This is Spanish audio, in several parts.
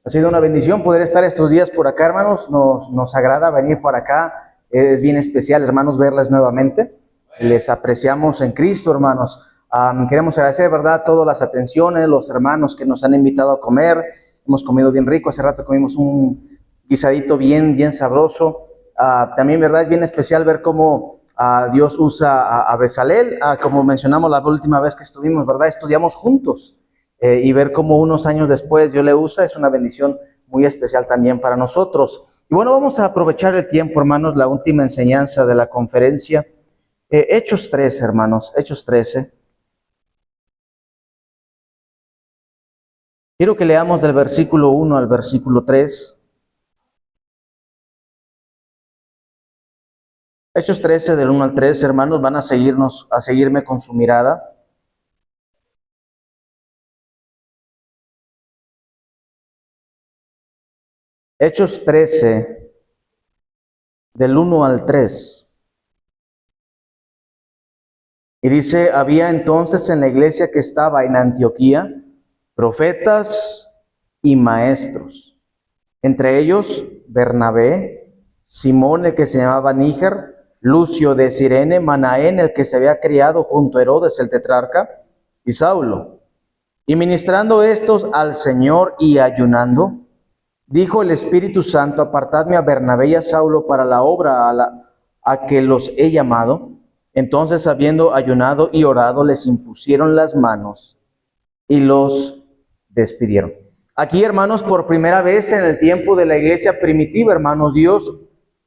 Ha sido una bendición poder estar estos días por acá, hermanos. Nos agrada venir por acá. Es bien especial, hermanos, verles nuevamente. Les apreciamos en Cristo, hermanos. Queremos agradecer, ¿verdad?, todas las atenciones, los hermanos que nos han invitado a comer. Hemos comido bien rico. Hace rato comimos un guisadito bien sabroso. También, ¿verdad?, es bien especial ver cómo Dios usa a Bezalel. Como mencionamos la última vez que estuvimos, ¿verdad?, estudiamos juntos. Y ver cómo unos años después Dios le usa es una bendición muy especial también para nosotros. Y bueno, vamos a aprovechar el tiempo, hermanos, la última enseñanza de la conferencia. Hechos 13, hermanos, Hechos 13. Quiero que leamos del versículo 1 al versículo 3. Hechos 13, del 1 al 3, hermanos, van a seguirme con su mirada. Hechos 13, del 1 al 3. Y dice: había entonces en la iglesia que estaba en Antioquía profetas y maestros, entre ellos Bernabé, Simón el que se llamaba Níger, Lucio de Cirene, Manaén el que se había criado junto a Herodes el tetrarca, y Saulo. Y ministrando estos al Señor y ayunando, dijo el Espíritu Santo: apartadme a Bernabé y a Saulo para la obra a que los he llamado. Entonces, habiendo ayunado y orado, les impusieron las manos y los despidieron. Aquí, hermanos, por primera vez en el tiempo de la iglesia primitiva, hermanos, Dios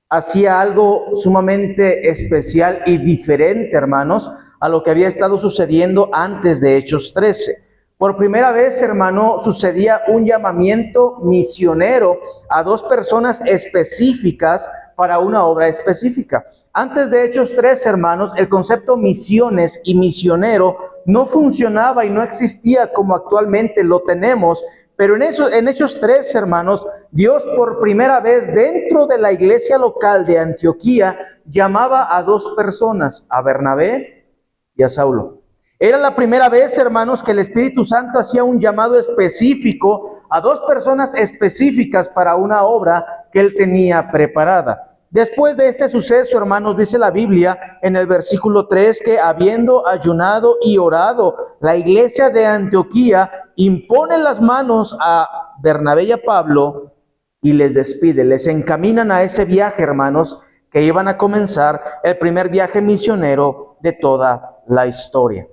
hacía algo sumamente especial y diferente, hermanos, a lo que había estado sucediendo antes de Hechos 13. Por primera vez, hermano, sucedía un llamamiento misionero a dos personas específicas para una obra específica. Antes de Hechos 3, hermanos, el concepto misiones y misionero no funcionaba y no existía como actualmente lo tenemos. Pero en Hechos 3, hermanos, Dios por primera vez dentro de la iglesia local de Antioquía llamaba a dos personas, a Bernabé y a Saulo. Era la primera vez, hermanos, que el Espíritu Santo hacía un llamado específico a dos personas específicas para una obra que él tenía preparada. Después de este suceso, hermanos, dice la Biblia en el versículo 3 que habiendo ayunado y orado, la iglesia de Antioquía impone las manos a Bernabé y a Pablo y les despide. Les encaminan a ese viaje, hermanos, que iban a comenzar el primer viaje misionero de toda la historia.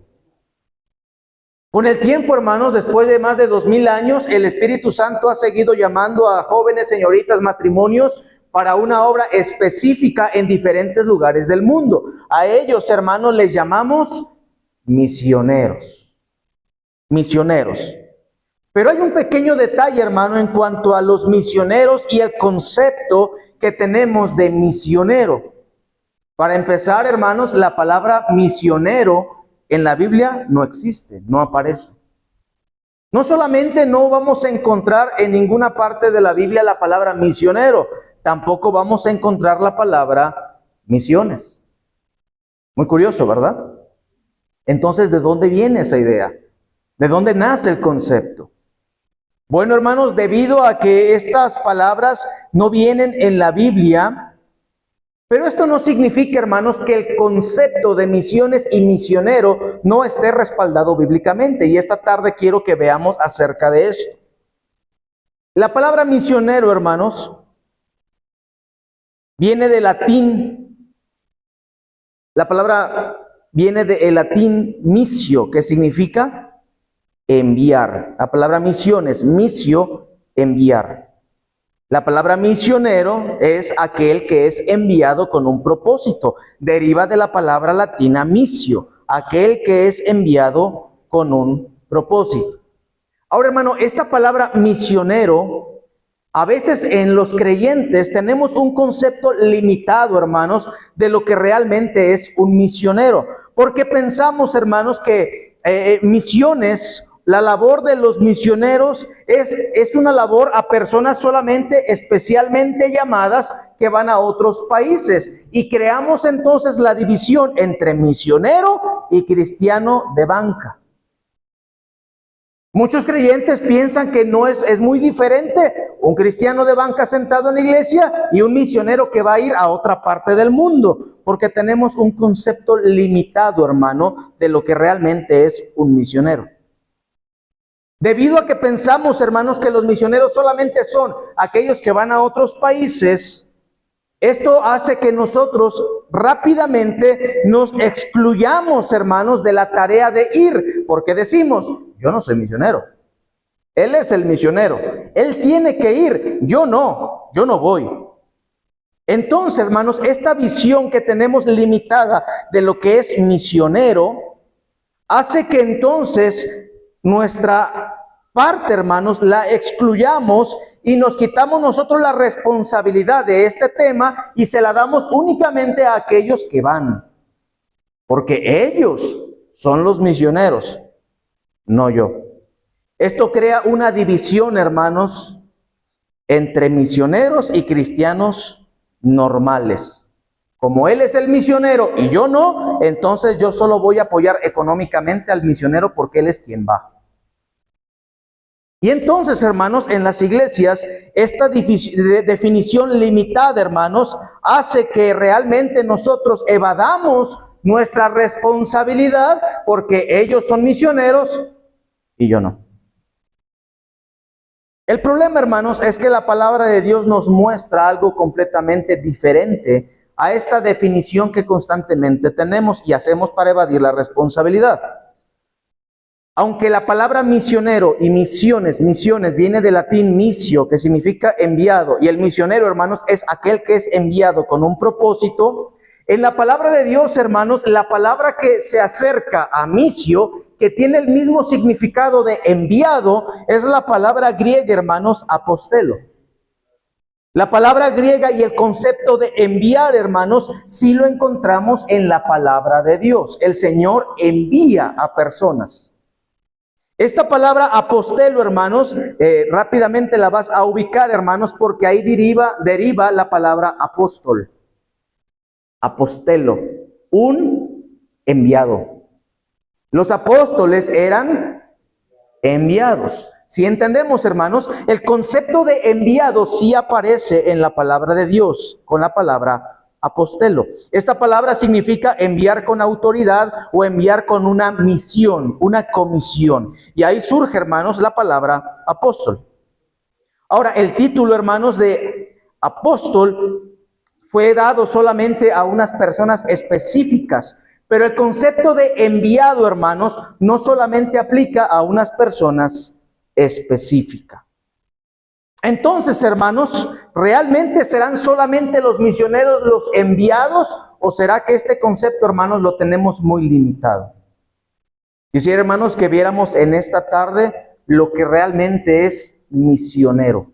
Con el tiempo, hermanos, después de más de 2000 años, el Espíritu Santo ha seguido llamando a jóvenes, señoritas, matrimonios para una obra específica en diferentes lugares del mundo. A ellos, hermanos, les llamamos misioneros. Misioneros. Pero hay un pequeño detalle, hermano, en cuanto a los misioneros y el concepto que tenemos de misionero. Para empezar, hermanos, la palabra misionero en la Biblia no existe, no aparece. No solamente no vamos a encontrar en ninguna parte de la Biblia la palabra misionero, tampoco vamos a encontrar la palabra misiones. Muy curioso, ¿verdad? Entonces, ¿de dónde viene esa idea? ¿De dónde nace el concepto? Bueno, hermanos, debido a que estas palabras no vienen en la Biblia, pero esto no significa, hermanos, que el concepto de misiones y misionero no esté respaldado bíblicamente. Y esta tarde quiero que veamos acerca de eso. La palabra misionero, hermanos, viene del latín. La palabra viene del latín missio, que significa enviar. La palabra misiones, missio, enviar. La palabra misionero es aquel que es enviado con un propósito. Deriva de la palabra latina missio, aquel que es enviado con un propósito. Ahora, hermano, esta palabra misionero, a veces en los creyentes tenemos un concepto limitado, hermanos, de lo que realmente es un misionero. Porque pensamos, hermanos, que misiones, la labor de los misioneros es una labor a personas solamente especialmente llamadas que van a otros países. Y creamos entonces la división entre misionero y cristiano de banca. Muchos creyentes piensan que no es muy diferente un cristiano de banca sentado en la iglesia y un misionero que va a ir a otra parte del mundo, porque tenemos un concepto limitado, hermano, de lo que realmente es un misionero. Debido a que pensamos, hermanos, que los misioneros solamente son aquellos que van a otros países, esto hace que nosotros rápidamente nos excluyamos, hermanos, de la tarea de ir, porque decimos, yo no soy misionero, él es el misionero, él tiene que ir, yo no voy. Entonces, hermanos, esta visión que tenemos limitada de lo que es misionero, hace que entonces nuestra parte, hermanos, la excluyamos y nos quitamos nosotros la responsabilidad de este tema y se la damos únicamente a aquellos que van. Porque ellos son los misioneros, no yo. Esto crea una división, hermanos, entre misioneros y cristianos normales. Como él es el misionero y yo no, entonces yo solo voy a apoyar económicamente al misionero porque él es quien va. Y entonces, hermanos, en las iglesias, esta definición limitada, hermanos, hace que realmente nosotros evadamos nuestra responsabilidad porque ellos son misioneros y yo no. El problema, hermanos, es que la palabra de Dios nos muestra algo completamente diferente a esta definición que constantemente tenemos y hacemos para evadir la responsabilidad. Aunque la palabra misionero y misiones viene del latín missio, que significa enviado, y el misionero, hermanos, es aquel que es enviado con un propósito. En la palabra de Dios, hermanos, la palabra que se acerca a missio, que tiene el mismo significado de enviado, es la palabra griega, hermanos, apostelo. La palabra griega y el concepto de enviar, hermanos, sí lo encontramos en la palabra de Dios. El Señor envía a personas. Esta palabra apostelo, hermanos, rápidamente la vas a ubicar, hermanos, porque ahí deriva la palabra apóstol. Apostelo, un enviado. Los apóstoles eran enviados. Si entendemos, hermanos, el concepto de enviado sí aparece en la palabra de Dios, con la palabra apostelo. Esta palabra significa enviar con autoridad o enviar con una misión, una comisión. Y ahí surge, hermanos, la palabra apóstol. Ahora, el título, hermanos, de apóstol fue dado solamente a unas personas específicas, pero el concepto de enviado, hermanos, no solamente aplica a unas personas específicas. Entonces, hermanos, ¿realmente serán solamente los misioneros los enviados? ¿O será que este concepto, hermanos, lo tenemos muy limitado? Quisiera, hermanos, que viéramos en esta tarde lo que realmente es misionero.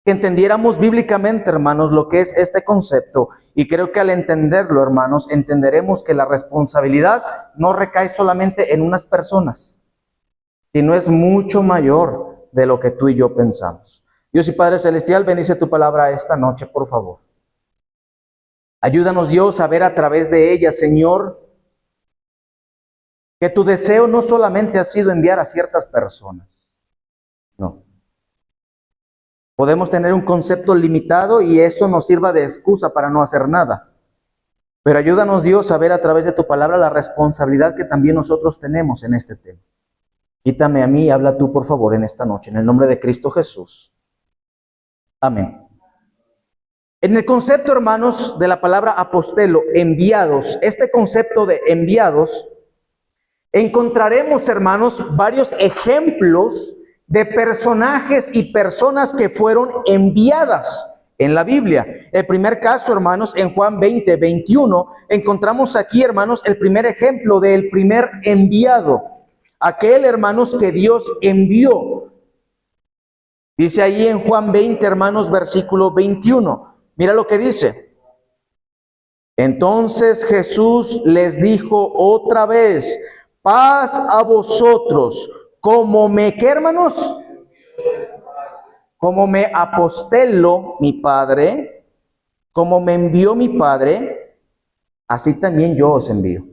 Que entendiéramos bíblicamente, hermanos, lo que es este concepto. Y creo que al entenderlo, hermanos, entenderemos que la responsabilidad no recae solamente en unas personas, sino es mucho mayor de lo que tú y yo pensamos. Dios y Padre Celestial, bendice tu palabra esta noche, por favor. Ayúdanos, Dios, a ver a través de ella, Señor, que tu deseo no solamente ha sido enviar a ciertas personas. No. Podemos tener un concepto limitado y eso nos sirva de excusa para no hacer nada. Pero ayúdanos, Dios, a ver a través de tu palabra la responsabilidad que también nosotros tenemos en este tema. Quítame a mí y habla tú, por favor, en esta noche, en el nombre de Cristo Jesús. Amén. En el concepto, hermanos, de la palabra apostelo, enviados, este concepto de enviados, encontraremos, hermanos, varios ejemplos de personajes y personas que fueron enviadas en la Biblia. El primer caso, hermanos, en Juan 20, 21, encontramos aquí, hermanos, el primer ejemplo del primer enviado. Aquel, hermanos, que Dios envió. Dice ahí en Juan 20, hermanos, versículo 21. Mira lo que dice. Entonces Jesús les dijo otra vez, paz a vosotros, como me, ¿qué, hermanos? Como me apostelo mi Padre, como me envió mi Padre, así también yo os envío.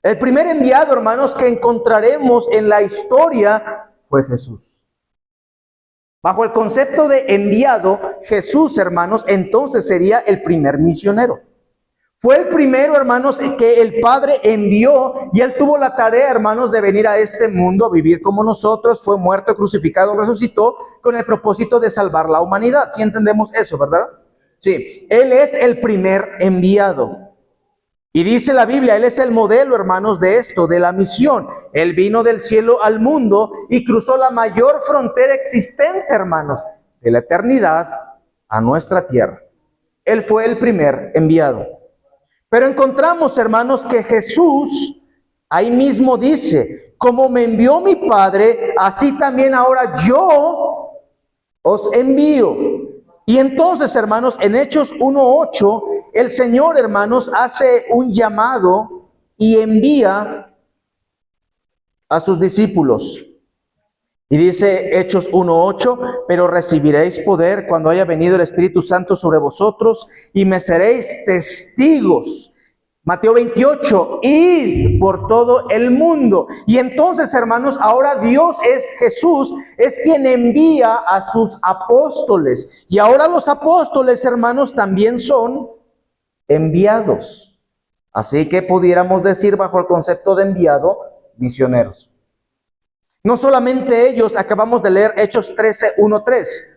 El primer enviado, hermanos, que encontraremos en la historia fue Jesús. Bajo el concepto de enviado, Jesús, hermanos, entonces sería el primer misionero. Fue el primero, hermanos, que el Padre envió, y Él tuvo la tarea, hermanos, de venir a este mundo a vivir como nosotros. Fue muerto, crucificado, resucitó con el propósito de salvar la humanidad. ¿Sí entendemos eso, verdad? Sí, Él es el primer enviado. Y dice la Biblia, Él es el modelo, hermanos, de esto, de la misión. Él vino del cielo al mundo y cruzó la mayor frontera existente, hermanos, de la eternidad a nuestra tierra. Él fue el primer enviado. Pero encontramos, hermanos, que Jesús ahí mismo dice, como me envió mi Padre, así también ahora yo os envío. Y entonces, hermanos, en Hechos 1:8, el Señor, hermanos, hace un llamado y envía a sus discípulos. Y dice Hechos 1:8, pero recibiréis poder cuando haya venido el Espíritu Santo sobre vosotros y me seréis testigos. Mateo 28, id por todo el mundo. Y entonces, hermanos, ahora Dios es Jesús, es quien envía a sus apóstoles. Y ahora los apóstoles, hermanos, también son enviados. Así que pudiéramos decir bajo el concepto de enviado, misioneros. No solamente ellos, acabamos de leer Hechos 13:1-3.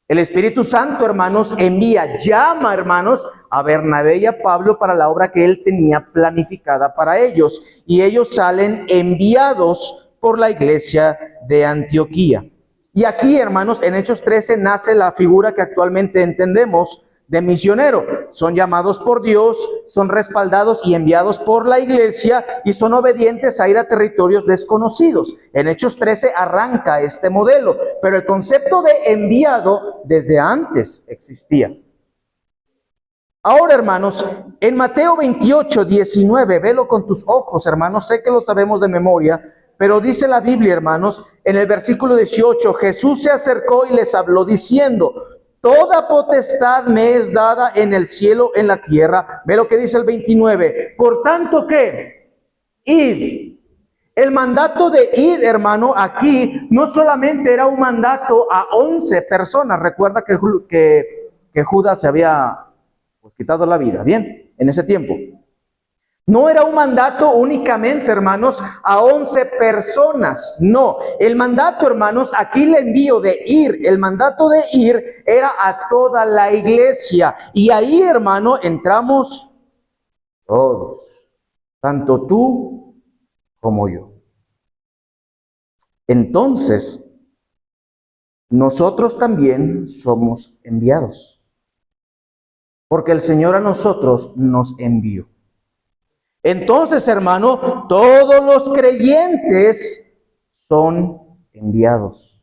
El Espíritu Santo, hermanos, envía, llama, hermanos, a Bernabé y a Pablo para la obra que él tenía planificada para ellos. Y ellos salen enviados por la iglesia de Antioquía. Y aquí, hermanos, en Hechos 13 nace la figura que actualmente entendemos de misionero. Son llamados por Dios, son respaldados y enviados por la iglesia y son obedientes a ir a territorios desconocidos. En Hechos 13 arranca este modelo, pero el concepto de enviado desde antes existía. Ahora, hermanos, en Mateo 28:19, velo con tus ojos, hermanos, sé que lo sabemos de memoria, pero dice la Biblia, hermanos, en el versículo 18, Jesús se acercó y les habló diciendo, toda potestad me es dada en el cielo, en la tierra. Ve lo que dice el 29. Por tanto, ¿qué? Id. El mandato de id, hermano, aquí no solamente era un mandato a 11 personas. Recuerda que Judas se había quitado la vida, bien, en ese tiempo. No era un mandato únicamente, hermanos, a 11 personas. No, el mandato, hermanos, aquí le envío de ir. El mandato de ir era a toda la iglesia. Y ahí, hermano, entramos todos. Tanto tú como yo. Entonces, nosotros también somos enviados. Porque el Señor a nosotros nos envió. Entonces, hermano, todos los creyentes son enviados.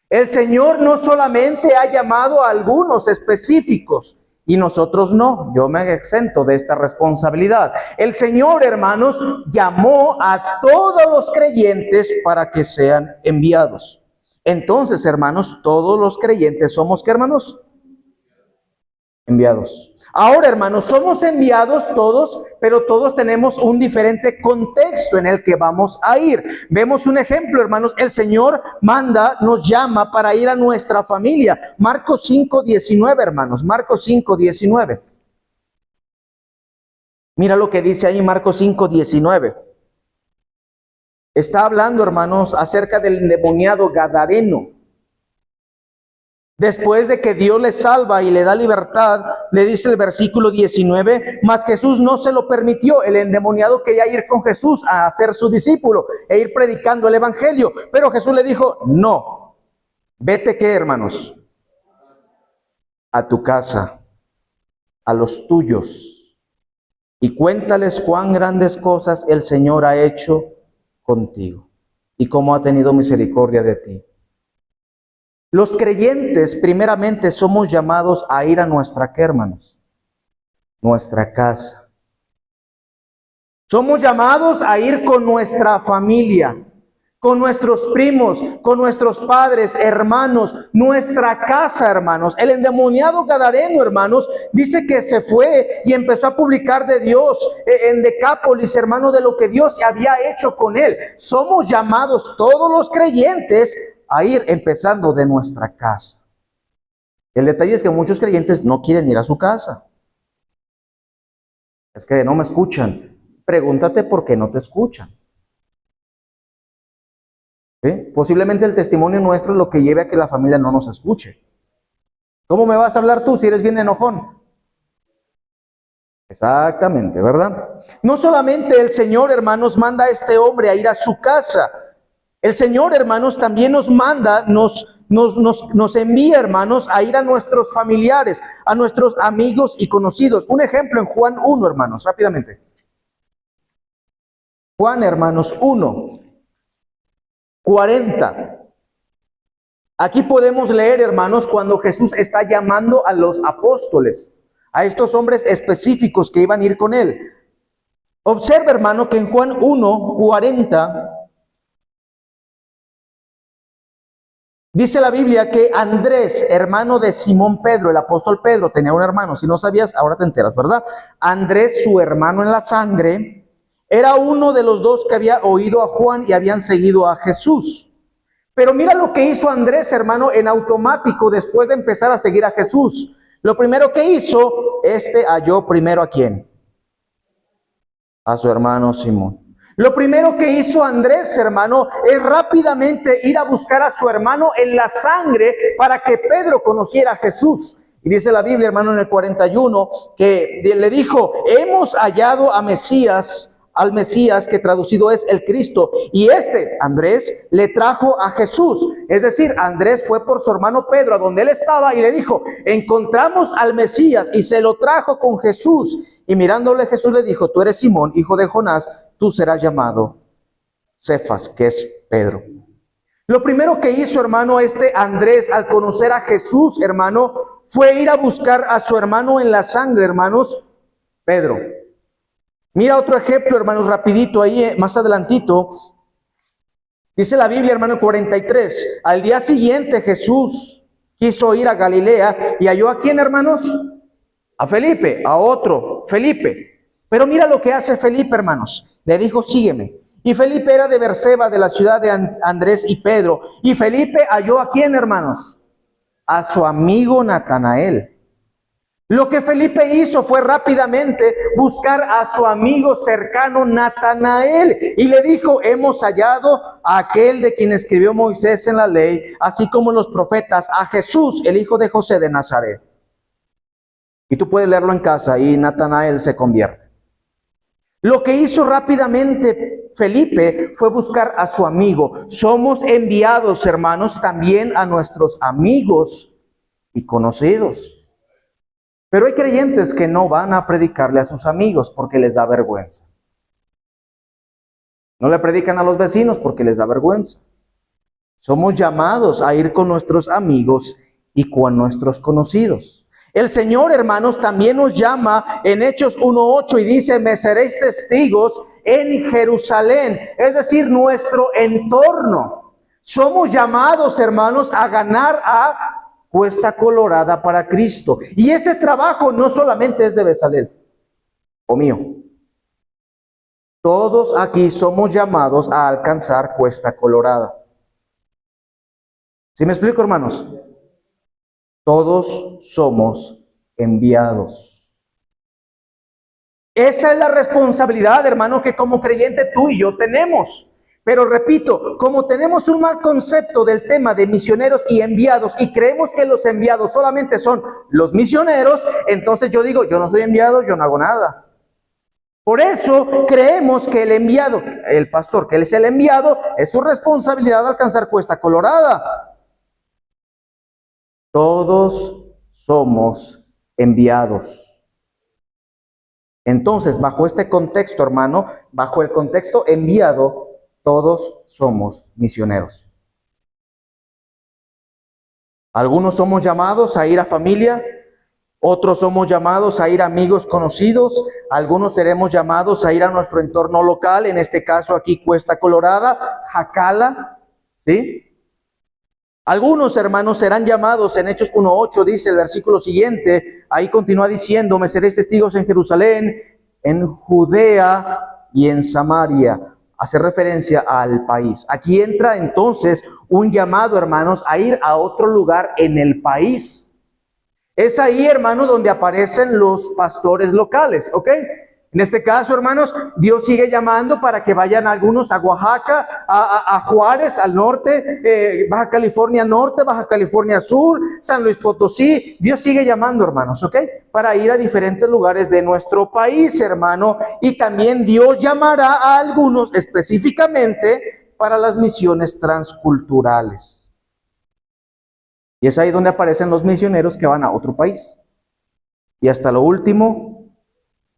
El Señor no solamente ha llamado a algunos específicos y nosotros no. Yo me exento de esta responsabilidad. El Señor, hermanos, llamó a todos los creyentes para que sean enviados. Entonces, hermanos, todos los creyentes somos, ¿qué, hermanos? Enviados. Ahora, hermanos, somos enviados todos, pero todos tenemos un diferente contexto en el que vamos a ir. Vemos un ejemplo, hermanos. El Señor manda, nos llama para ir a nuestra familia. Marcos 5:19, hermanos. Marcos 5:19. Mira lo que dice ahí Marcos 5:19. Está hablando, hermanos, acerca del endemoniado gadareno. Después de que Dios le salva y le da libertad, le dice el versículo 19, mas Jesús no se lo permitió. El endemoniado quería ir con Jesús a ser su discípulo e ir predicando el evangelio. Pero Jesús le dijo, no, vete, ¿qué, hermanos? A tu casa, a los tuyos, y cuéntales cuán grandes cosas el Señor ha hecho contigo y cómo ha tenido misericordia de ti. Los creyentes, primeramente, somos llamados a ir a nuestra, ¿qué, hermanos? Nuestra casa. Somos llamados a ir con nuestra familia. con nuestros primos, con nuestros padres, hermanos, nuestra casa, hermanos. El endemoniado gadareno, hermanos, dice que se fue y empezó a publicar de Dios en Decápolis, hermano, de lo que Dios había hecho con él. Somos llamados todos los creyentes a ir empezando de nuestra casa. El detalle es que muchos creyentes no quieren ir a su casa. Es que no me escuchan. Pregúntate por qué no te escuchan. ¿Sí? Posiblemente el testimonio nuestro es lo que lleve a que la familia no nos escuche. ¿Cómo me vas a hablar tú si eres bien enojón? Exactamente, ¿verdad? No solamente el Señor, hermanos, manda a este hombre a ir a su casa. El Señor, hermanos, también nos manda, nos envía, hermanos, a ir a nuestros familiares, a nuestros amigos y conocidos. Un ejemplo en Juan 1, hermanos, rápidamente. Juan, hermanos, 1. 40. Aquí podemos leer, hermanos, cuando Jesús está llamando a los apóstoles, a estos hombres específicos que iban a ir con él. Observa, hermano, que en Juan 1, 40, dice la Biblia que Andrés, hermano de Simón Pedro, el apóstol Pedro, tenía un hermano. Si no sabías, ahora te enteras, ¿verdad? Andrés, su hermano en la sangre, era uno de los dos que había oído a Juan y habían seguido a Jesús. Pero mira lo que hizo Andrés, hermano, en automático después de empezar a seguir a Jesús. Lo primero que hizo, halló primero ¿a quién? A su hermano Simón. Lo primero que hizo Andrés, hermano, es rápidamente ir a buscar a su hermano en la sangre para que Pedro conociera a Jesús. Y dice la Biblia, hermano, en el 41, que le dijo, hemos hallado a Mesías, al Mesías, que traducido es el Cristo. Y Andrés, le trajo a Jesús. Es decir, Andrés fue por su hermano Pedro a donde él estaba y le dijo, encontramos al Mesías, y se lo trajo con Jesús. Y mirándole Jesús le dijo, tú eres Simón, hijo de Jonás, tú serás llamado Cefas, que es Pedro. Lo primero que hizo, hermano, Andrés al conocer a Jesús, hermano, fue ir a buscar a su hermano en la sangre, hermanos, Pedro. Mira otro ejemplo, hermanos, rapidito ahí, más adelantito. Dice la Biblia, hermano, 43. Al día siguiente Jesús quiso ir a Galilea y halló ¿a quién, hermanos? A Felipe, a otro, Felipe. Pero mira lo que hace Felipe, hermanos. Le dijo, sígueme. Y Felipe era de Berseba, de la ciudad de Andrés y Pedro. Y Felipe halló ¿a quién, hermanos? A su amigo Natanael. Lo que Felipe hizo fue rápidamente buscar a su amigo cercano Natanael y le dijo, hemos hallado a aquel de quien escribió Moisés en la ley, así como los profetas, a Jesús, el hijo de José de Nazaret. Y tú puedes leerlo en casa y Natanael se convierte. Lo que hizo rápidamente Felipe fue buscar a su amigo. Somos enviados, hermanos, también a nuestros amigos y conocidos. Pero hay creyentes que no van a predicarle a sus amigos porque les da vergüenza. No le predican a los vecinos porque les da vergüenza. Somos llamados a ir con nuestros amigos y con nuestros conocidos. El Señor, hermanos, también nos llama en Hechos 1:8 y dice, me seréis testigos en Jerusalén, es decir, nuestro entorno. Somos llamados, hermanos, a ganar a Cuesta Colorada para Cristo. Y ese trabajo no solamente es de Bezalel o mío. Todos aquí somos llamados a alcanzar Cuesta Colorada. ¿Sí me explico, hermanos? Todos somos enviados. Esa es la responsabilidad, hermano, que como creyente tú y yo tenemos. Pero repito, como tenemos un mal concepto del tema de misioneros y enviados y creemos que los enviados solamente son los misioneros, entonces yo digo, yo no soy enviado, yo no hago nada. Por eso creemos que el enviado, el pastor, que él es el enviado, es su responsabilidad alcanzar Cuesta Colorada. Todos somos enviados. Entonces, bajo este contexto, hermano, bajo el contexto enviado, todos somos misioneros. Algunos somos llamados a ir a familia Otros somos llamados a ir a amigos conocidos, algunos seremos llamados a ir a nuestro entorno local, en este caso aquí Cuesta Colorada, Jacala, ¿sí? Algunos hermanos serán llamados, en Hechos 1:8 dice el versículo siguiente, ahí continúa diciendo, me seréis testigos en Jerusalén, en Judea y en Samaria. Hace referencia al país. Aquí entra entonces un llamado, hermanos, a ir a otro lugar en el país. Es ahí, hermanos, donde aparecen los pastores locales, ¿ok? En este caso, hermanos, Dios sigue llamando para que vayan algunos a Oaxaca, a Juárez, al norte, Baja California Norte, Baja California Sur, San Luis Potosí. Dios sigue llamando, hermanos, ¿ok? Para ir a diferentes lugares de nuestro país, hermano. Y también Dios llamará a algunos específicamente para las misiones transculturales. Y es ahí donde aparecen los misioneros que van a otro país. Y hasta lo último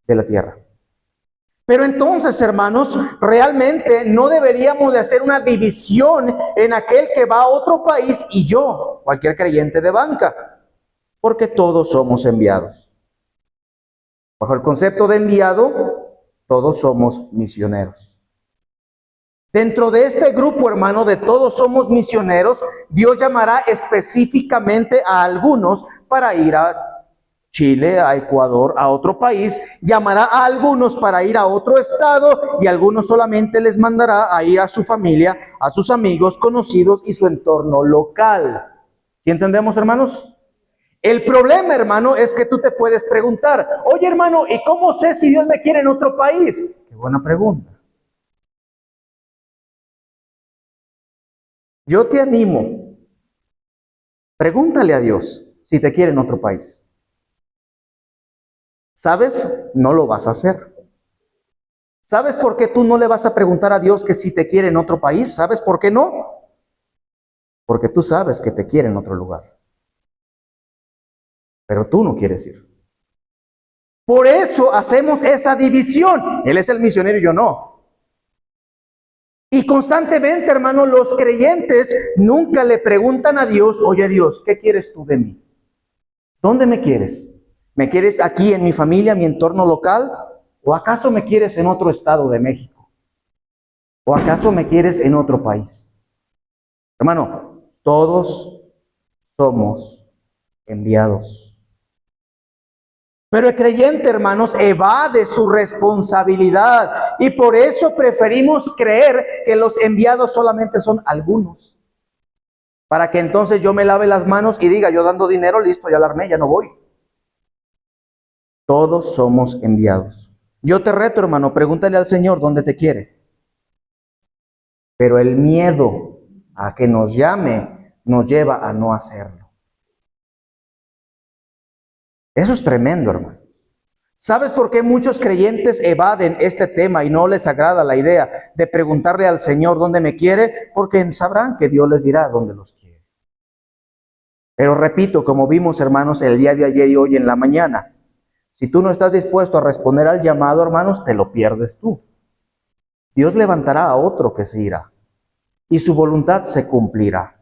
de la tierra. Pero entonces, hermanos, realmente no deberíamos de hacer una división en aquel que va a otro país y yo, cualquier creyente de banca, porque todos somos enviados. Bajo el concepto de enviado, todos somos misioneros. Dentro de este grupo, hermano, de todos somos misioneros, Dios llamará específicamente a algunos para ir a Chile, a Ecuador, a otro país, llamará a algunos para ir a otro estado y a algunos solamente les mandará a ir a su familia, a sus amigos, conocidos y su entorno local. ¿Sí entendemos, hermanos? El problema, hermano, es que tú te puedes preguntar, oye, hermano, ¿y cómo sé si Dios me quiere en otro país? Qué buena pregunta. Yo te animo, pregúntale a Dios si te quiere en otro país. ¿Sabes? No lo vas a hacer. ¿Sabes por qué tú no le vas a preguntar a Dios que si te quiere en otro país? ¿Sabes por qué no? Porque tú sabes que te quiere en otro lugar. Pero tú no quieres ir. Por eso hacemos esa división. Él es el misionero y yo no. Y constantemente, hermano, los creyentes nunca le preguntan a Dios, oye Dios, ¿qué quieres tú de mí? ¿Dónde me quieres? ¿Me quieres aquí en mi familia, mi entorno local? ¿O acaso me quieres en otro estado de México? ¿O acaso me quieres en otro país? Hermano, todos somos enviados. Pero el creyente, hermanos, evade su responsabilidad y por eso preferimos creer que los enviados solamente son algunos. Para que entonces yo me lave las manos y diga, yo dando dinero, listo, ya la armé, ya no voy. Todos somos enviados. Yo te reto, hermano, pregúntale al Señor dónde te quiere. Pero el miedo a que nos llame nos lleva a no hacerlo. Eso es tremendo, hermano. ¿Sabes por qué muchos creyentes evaden este tema y no les agrada la idea de preguntarle al Señor dónde me quiere? Porque sabrán que Dios les dirá dónde los quiere. Pero repito, como vimos, hermanos, el día de ayer y hoy en la mañana, si tú no estás dispuesto a responder al llamado, hermanos, te lo pierdes tú. Dios levantará a otro que se irá y su voluntad se cumplirá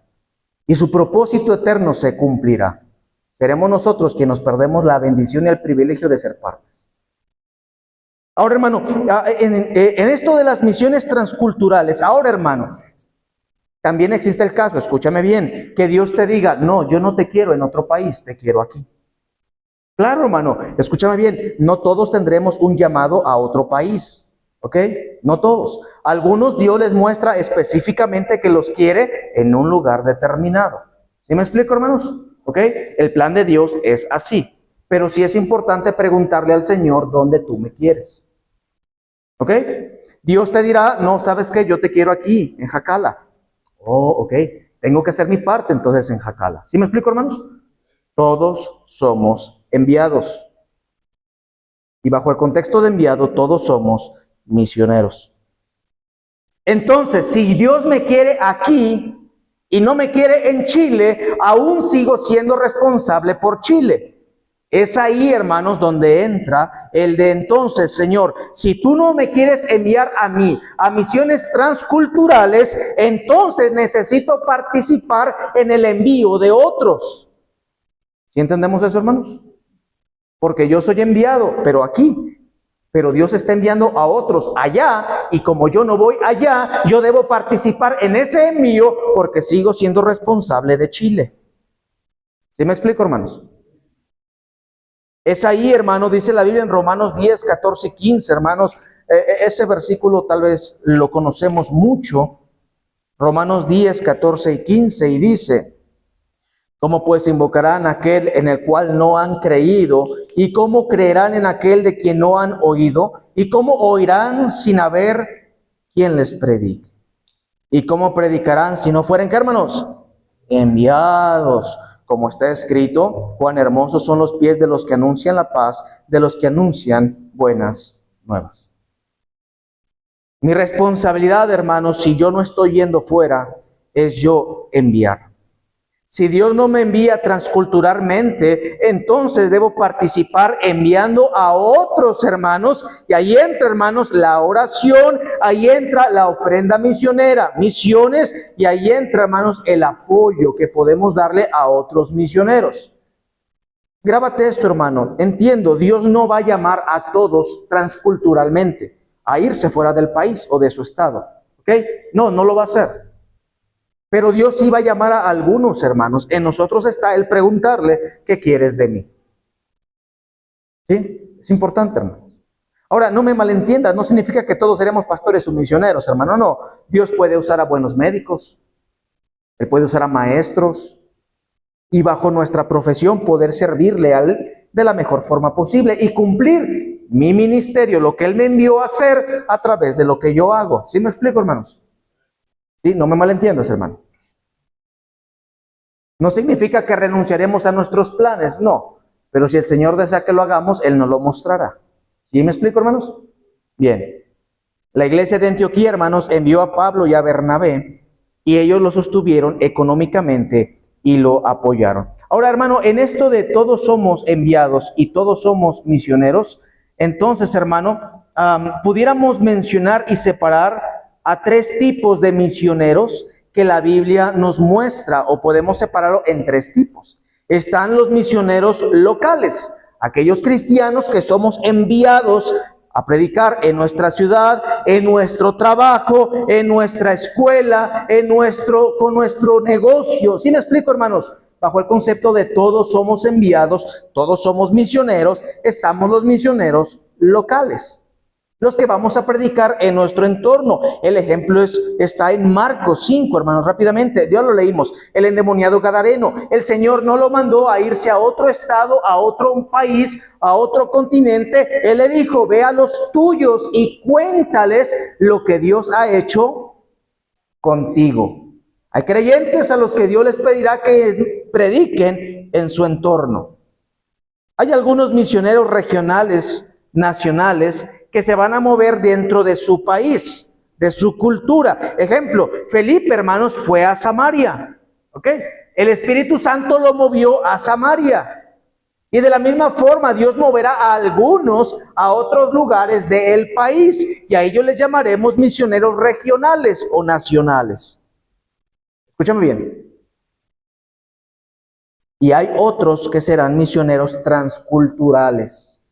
y su propósito eterno se cumplirá. Seremos nosotros quienes nos perdemos la bendición y el privilegio de ser partes. Ahora, hermano, en esto de las misiones transculturales, ahora, hermano, también existe el caso, escúchame bien, que Dios te diga, no, yo no te quiero en otro país, te quiero aquí. Claro, hermano, escúchame bien, no todos tendremos un llamado a otro país, ¿ok? No todos. Algunos Dios les muestra específicamente que los quiere en un lugar determinado. ¿Sí me explico, hermanos? ¿Ok? El plan de Dios es así. Pero sí es importante preguntarle al Señor dónde tú me quieres. ¿Ok? Dios te dirá, no, ¿sabes qué? Yo te quiero aquí, en Jacala. Oh, ok. Tengo que hacer mi parte entonces en Jacala. ¿Sí me explico, hermanos? Todos somos enviados. Y bajo el contexto de enviado, todos somos misioneros. Entonces, si Dios me quiere aquí y no me quiere en Chile, aún sigo siendo responsable por Chile. Es ahí, hermanos, donde entra el de entonces, Señor, si tú no me quieres enviar a mí a misiones transculturales, entonces necesito participar en el envío de otros. ¿Sí entendemos eso, hermanos? porque yo soy enviado, pero aquí. Pero Dios está enviando a otros allá, y como yo no voy allá, yo debo participar en ese envío porque sigo siendo responsable de Chile. ¿Sí me explico, hermanos? Es ahí, hermano, dice la Biblia en Romanos 10, 14 y 15, hermanos. Ese versículo tal vez lo conocemos mucho. Romanos 10, 14 y 15, y dice: ¿cómo pues invocarán a aquel en el cual no han creído? ¿Y cómo creerán en aquel de quien no han oído? ¿Y cómo oirán sin haber quien les predique? ¿Y cómo predicarán si no fueren, qué, hermanos? Enviados. Como está escrito: cuán hermosos son los pies de los que anuncian la paz, de los que anuncian buenas nuevas. Mi responsabilidad, hermanos, si yo no estoy yendo fuera, es yo enviar. Si Dios no me envía transculturalmente, entonces debo participar enviando a otros hermanos. Y ahí entra, hermanos, la oración, ahí entra la ofrenda misionera, misiones, y ahí entra, hermanos, el apoyo que podemos darle a otros misioneros. Grábate esto, hermano. Entiendo, Dios no va a llamar a todos transculturalmente a irse fuera del país o de su estado. ¿Ok? No lo va a hacer. Pero Dios sí va a llamar a algunos, hermanos. En nosotros está el preguntarle: ¿qué quieres de mí? ¿Sí? Es importante, hermanos. Ahora, no me malentiendas, no significa que todos seremos pastores o misioneros, hermano. No, Dios puede usar a buenos médicos, Él puede usar a maestros, y bajo nuestra profesión poder servirle a Él de la mejor forma posible y cumplir mi ministerio, lo que Él me envió a hacer a través de lo que yo hago. ¿Sí me explico, hermanos? ¿Sí? No me malentiendas, hermano. No significa que renunciaremos a nuestros planes, no. Pero si el Señor desea que lo hagamos, Él nos lo mostrará. ¿Sí me explico, hermanos? Bien. La iglesia de Antioquía, hermanos, envió a Pablo y a Bernabé, y ellos lo sostuvieron económicamente y lo apoyaron. Ahora, hermano, en esto de todos somos enviados y todos somos misioneros, entonces, hermano, pudiéramos mencionar y separar a tres tipos de misioneros que la Biblia nos muestra, o podemos separarlo en tres tipos. Están los misioneros locales, aquellos cristianos que somos enviados a predicar en nuestra ciudad, en nuestro trabajo, en nuestra escuela, con nuestro negocio. ¿Sí me explico, hermanos? Bajo el concepto de todos somos enviados, todos somos misioneros, estamos los misioneros locales, los que vamos a predicar en nuestro entorno. El ejemplo está en Marcos 5, hermanos, rápidamente. Ya lo leímos. El endemoniado gadareno. El Señor no lo mandó a irse a otro estado, a otro país, a otro continente. Él le dijo: ve a los tuyos y cuéntales lo que Dios ha hecho contigo. Hay creyentes a los que Dios les pedirá que prediquen en su entorno. Hay algunos misioneros regionales, nacionales, que se van a mover dentro de su país, de su cultura. Ejemplo, Felipe, hermanos, fue a Samaria. ¿Ok? El Espíritu Santo lo movió a Samaria. Y de la misma forma, Dios moverá a algunos a otros lugares del país. Y a ellos les llamaremos misioneros regionales o nacionales. Escúchame bien. Y hay otros que serán misioneros transculturales,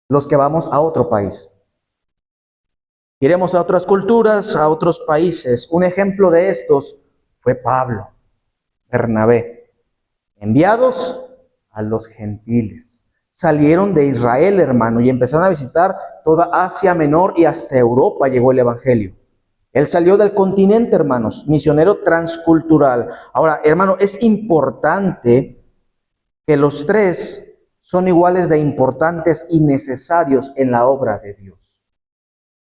los que vamos a otro país. Iremos a otras culturas, a otros países. Un ejemplo de estos fue Pablo, Bernabé, enviados a los gentiles. Salieron de Israel, hermano, y empezaron a visitar toda Asia Menor, y hasta Europa llegó el evangelio. Él salió del continente, hermanos, misionero transcultural. Ahora, hermano, es importante que los tres son iguales de importantes y necesarios en la obra de Dios.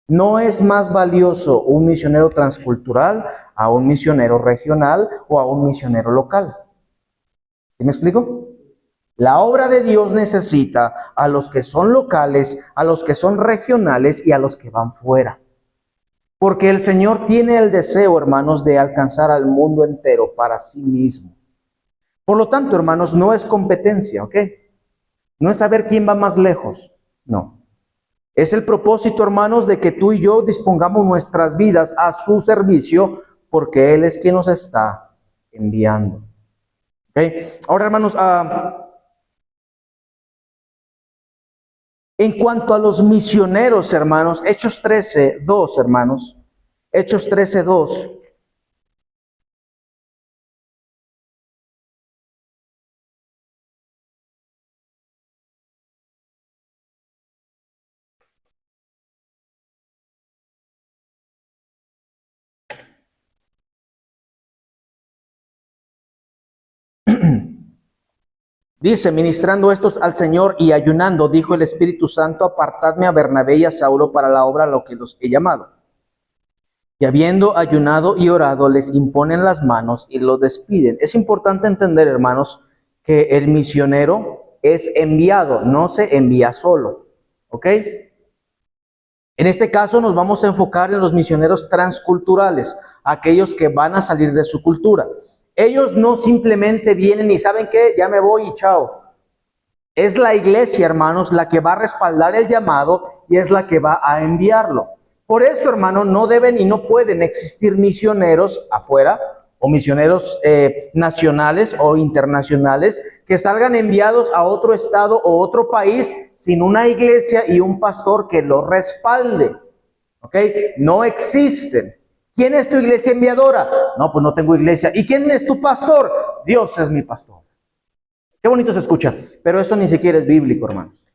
No es más valioso un misionero transcultural a un misionero regional o a un misionero local. ¿Sí me explico? La obra de Dios necesita a los que son locales, a los que son regionales y a los que van fuera. Porque el Señor tiene el deseo, hermanos, de alcanzar al mundo entero para sí mismo. Por lo tanto, hermanos, no es competencia, ¿ok? No es saber quién va más lejos, no. Es el propósito, hermanos, de que tú y yo dispongamos nuestras vidas a su servicio, porque Él es quien nos está enviando. ¿Okay? Ahora, hermanos, En cuanto a los misioneros, hermanos, Hechos 13:2, hermanos, Hechos 13:2. Dice, ministrando estos al Señor y ayunando, dijo el Espíritu Santo, apartadme a Bernabé y a Saulo para la obra a lo que los he llamado. Y habiendo ayunado y orado, les imponen las manos y los despiden. Es importante entender, hermanos, que el misionero es enviado, no se envía solo. ¿Ok? En este caso nos vamos a enfocar en los misioneros transculturales, aquellos que van a salir de su cultura. Ellos no simplemente vienen y ¿saben qué? Ya me voy y chao. Es la iglesia, hermanos, la que va a respaldar el llamado y es la que va a enviarlo. Por eso, hermano, no deben y no pueden existir misioneros afuera o misioneros nacionales o internacionales que salgan enviados a otro estado o otro país sin una iglesia y un pastor que los respalde. ¿Ok? No existen. ¿Quién es tu iglesia enviadora? No, pues no tengo iglesia. ¿Y quién es tu pastor? Dios es mi pastor. Qué bonito se escucha, pero eso ni siquiera es bíblico, hermanos.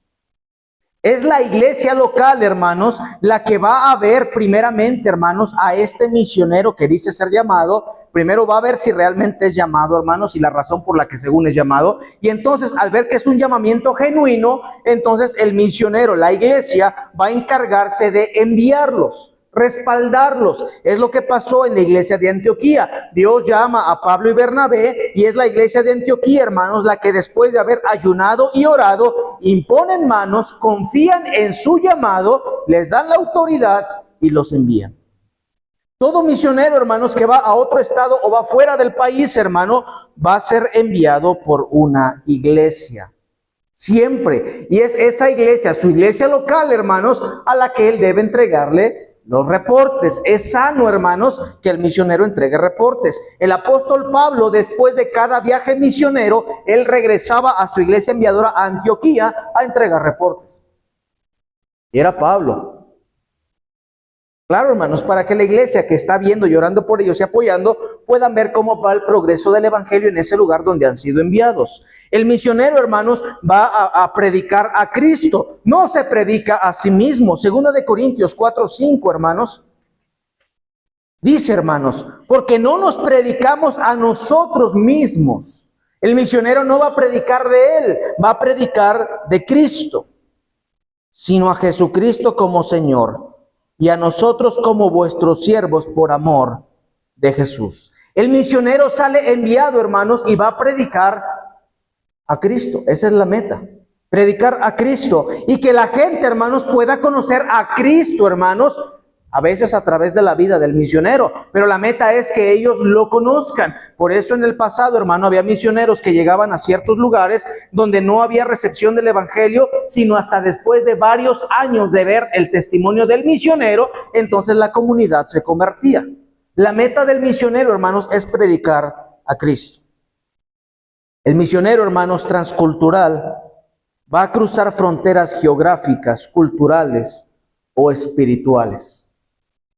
Es la iglesia local, hermanos, la que va a ver primeramente, hermanos, a este misionero que dice ser llamado. Primero va a ver si realmente es llamado, hermanos, y la razón por la que según es llamado. Y entonces, al ver que es un llamamiento genuino, entonces el misionero, la iglesia, va a encargarse de enviarlos, respaldarlos. Es lo que pasó en la iglesia de Antioquía. Dios llama a Pablo y Bernabé y es la iglesia de Antioquía, hermanos, la que después de haber ayunado y orado, imponen manos, confían en su llamado, les dan la autoridad y los envían. Todo misionero, hermanos, que va a otro estado o va fuera del país, hermano, va a ser enviado por una iglesia. Siempre. Y es esa iglesia, su iglesia local, hermanos, a la que él debe entregarle los reportes. Es sano, hermanos, que el misionero entregue reportes. El apóstol Pablo, después de cada viaje misionero, él regresaba a su iglesia enviadora a Antioquía a entregar reportes. Y era Pablo. Claro, hermanos, para que la iglesia que está viendo y orando por ellos y apoyando puedan ver cómo va el progreso del evangelio en ese lugar donde han sido enviados. El misionero, hermanos, va a predicar a Cristo. No se predica a sí mismo. Segunda de Corintios 4:5, hermanos. Dice, hermanos, porque no nos predicamos a nosotros mismos. El misionero no va a predicar de él, va a predicar de Cristo, sino a Jesucristo como Señor y a nosotros como vuestros siervos por amor de Jesús. El misionero sale enviado, hermanos, y va a predicar a Cristo. Esa es la meta. Predicar a Cristo. Y que la gente, hermanos, pueda conocer a Cristo, hermanos, a veces a través de la vida del misionero. Pero la meta es que ellos lo conozcan. Por eso en el pasado, hermano, había misioneros que llegaban a ciertos lugares donde no había recepción del evangelio, sino hasta después de varios años de ver el testimonio del misionero, entonces la comunidad se convertía. La meta del misionero, hermanos, es predicar a Cristo. El misionero, hermanos, transcultural va a cruzar fronteras geográficas, culturales o espirituales.